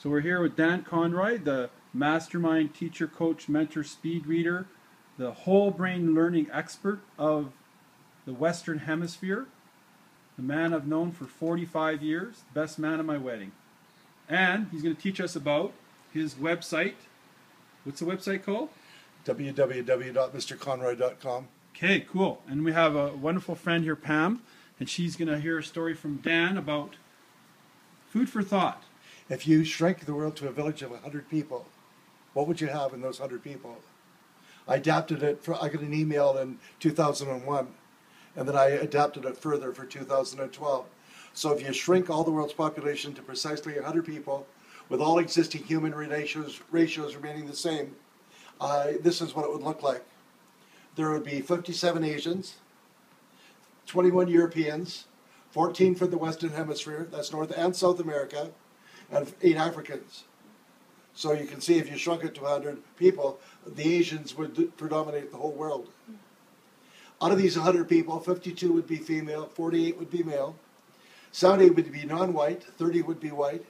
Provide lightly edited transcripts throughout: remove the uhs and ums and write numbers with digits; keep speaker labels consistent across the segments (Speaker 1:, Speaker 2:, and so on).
Speaker 1: So we're here with Dan Conroy, the mastermind teacher, coach, mentor, speed reader, the whole brain learning expert of the Western Hemisphere, the man I've known for 45 years, best man at my wedding. And he's going to teach us about his website. What's the website called?
Speaker 2: www.mrconroy.com.
Speaker 1: Okay, cool. And we have a wonderful friend here, Pam, and she's going to hear a story from Dan about food for thought.
Speaker 2: If you shrink the world to a village of 100 people, what would you have in those 100 people? I adapted it. I got an email in 2001, and then I adapted it further for 2012. So if you shrink all the world's population to precisely 100 people, with all existing human ratios remaining the same, this is what it would look like. There would be 57 Asians, 21 Europeans, 14 from the Western Hemisphere, that's North and South America, and 8 Africans. So you can see if you shrunk it to 100 people, the Asians would predominate the whole world. Out of these 100 people, 52 would be female, 48 would be male, 70 would be non-white, 30 would be white,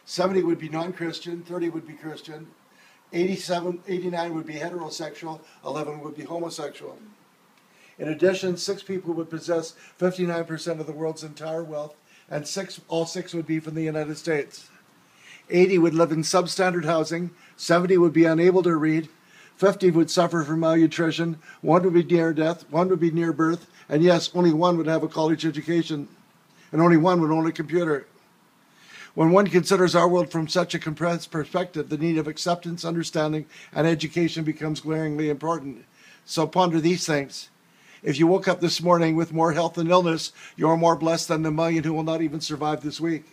Speaker 2: 70 would be non-Christian, 30 would be Christian, 89 would be heterosexual, 11 would be homosexual. In addition, 6 people would possess 59% of the world's entire wealth, and all six would be from the United States. 80 would live in substandard housing, 70 would be unable to read, 50 would suffer from malnutrition, 1 would be near death, 1 would be near birth, and yes, only 1 would have a college education, and only 1 would own a computer. When one considers our world from such a compressed perspective, the need of acceptance, understanding, and education becomes glaringly important. So ponder these things. If you woke up this morning with more health and illness, you are more blessed than the million who will not even survive this week.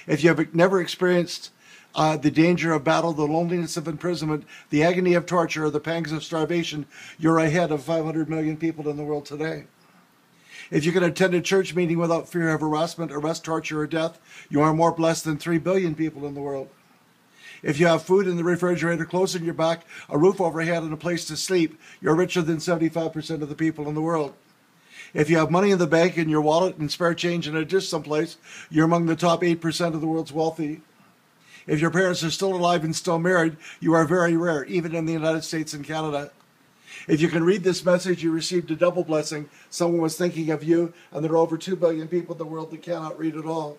Speaker 2: If you have never experienced the danger of battle, the loneliness of imprisonment, the agony of torture, or the pangs of starvation, you're ahead of 500 million people in the world today. If you can attend a church meeting without fear of harassment, arrest, torture, or death, you are more blessed than 3 billion people in the world. If you have food in the refrigerator, clothes on your back, a roof overhead, and a place to sleep, you're richer than 75% of the people in the world. If you have money in the bank, in your wallet, and spare change in a dish someplace, you're among the top 8% of the world's wealthy. If your parents are still alive and still married, you are very rare, even in the United States and Canada. If you can read this message, you received a double blessing. Someone was thinking of you, and there are over 2 billion people in the world that cannot read at all.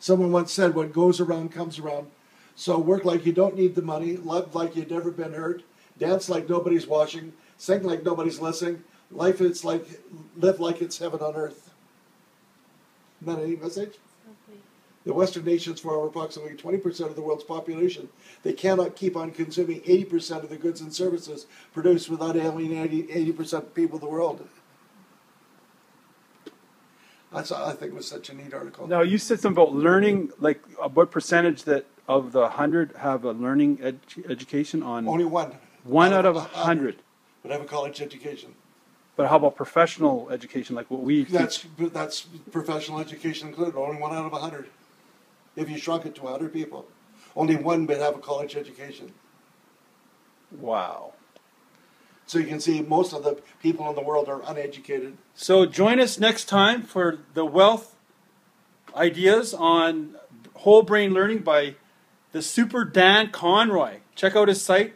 Speaker 2: Someone once said, what goes around comes around. So work like you don't need the money, live like you've never been hurt, dance like nobody's watching, sing like nobody's listening. Live like it's heaven on earth. Isn't that any message? Okay. The Western nations form approximately 20% of the world's population. They cannot keep on consuming 80% of the goods and services produced without alienating 80% of people of the world. That's, I think, was such a neat article.
Speaker 1: Now, you said something about learning, like what percentage that of the 100 have a learning education on?
Speaker 2: Only 1.
Speaker 1: 1 out of 100.
Speaker 2: But have a college education.
Speaker 1: But how about professional education, like what we teach?
Speaker 2: That's professional education included. Only 1 out of 100. If you shrunk it to 100 people, only 1 would have a college education.
Speaker 1: Wow.
Speaker 2: So you can see most of the people in the world are uneducated.
Speaker 1: So join us next time for the wealth ideas on whole brain learning by the super Dan Conroy. Check out his site,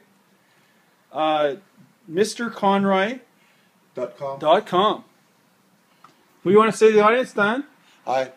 Speaker 1: mrconroy.com. What do you want to say to the audience, Dan?
Speaker 2: Hi.